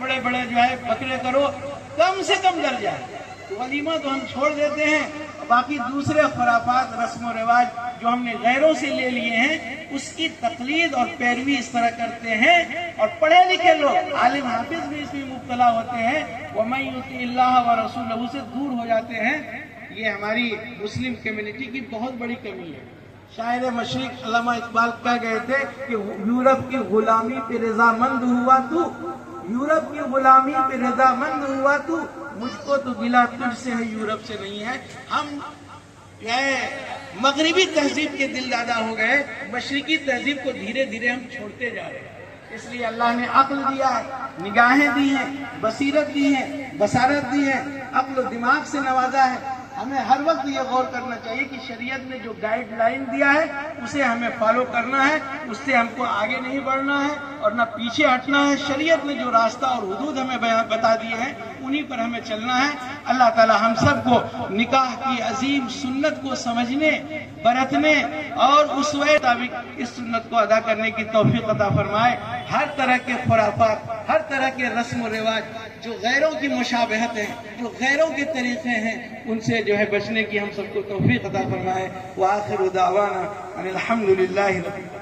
बड़े बड़े जो है बकरे करो, कम से कम दर्जा है। तो वलीमा तो हम छोड़ देते हैं, बाकी दूसरे खुराफात रस्म रिवाज जो हमने गैरों से ले लिए हैं उसकी तकलीद और पैरवी इस तरह करते हैं। और पढ़े लिखे लोग आलिम हाफिज भी इसमें मुब्तला होते हैं, वमन युतिल्लाह व रसूलहू से दूर हो जाते हैं। ये हमारी मुस्लिम कम्युनिटी की बहुत बड़ी कमी है। शायर मशरिक अल्लामा इकबाल कह गए थे कि यूरोप की गुलामी पे रजामंद हुआ तू, यूरोप की गुलामी पे रजामंद हुआ तू, मुझको तो गिला तुझसे है यूरोप से नहीं है। हम जो है मगरिबी तहजीब के दिल दादा हो गए, मशरिकी तहजीब को धीरे धीरे हम छोड़ते जा रहे हैं। इसलिए अल्लाह ने अक्ल दिया है, निगाहें दी हैं, बसीरत दी है, बसारत दी है, अक्ल दिमाग से नवाजा है। हमें हर वक्त ये गौर करना चाहिए कि शरीयत ने जो गाइडलाइन दिया है उसे हमें फॉलो करना है, उससे हमको आगे नहीं बढ़ना है और न पीछे हटना है। शरीयत ने जो रास्ता और हुदूद हमें बता दिए हैं उन्हीं पर हमें चलना है। अल्लाह ताला हम सबको निकाह की अजीम सुन्नत को समझने, बरतने और उस मुताबिक इस सुन्नत को अदा करने की तौफीक अता फरमाए। हर तरह के खुराफात, हर तरह के रस्म व रिवाज जो गैरों की मुशाबहत है, जो गैरों के तरीके हैं, उनसे जो है बचने की हम सबको तौफीक अता फरमाए। व आखिर दावाना अनिल हम्दुलिल्लाहि रब्बिल आलमीन।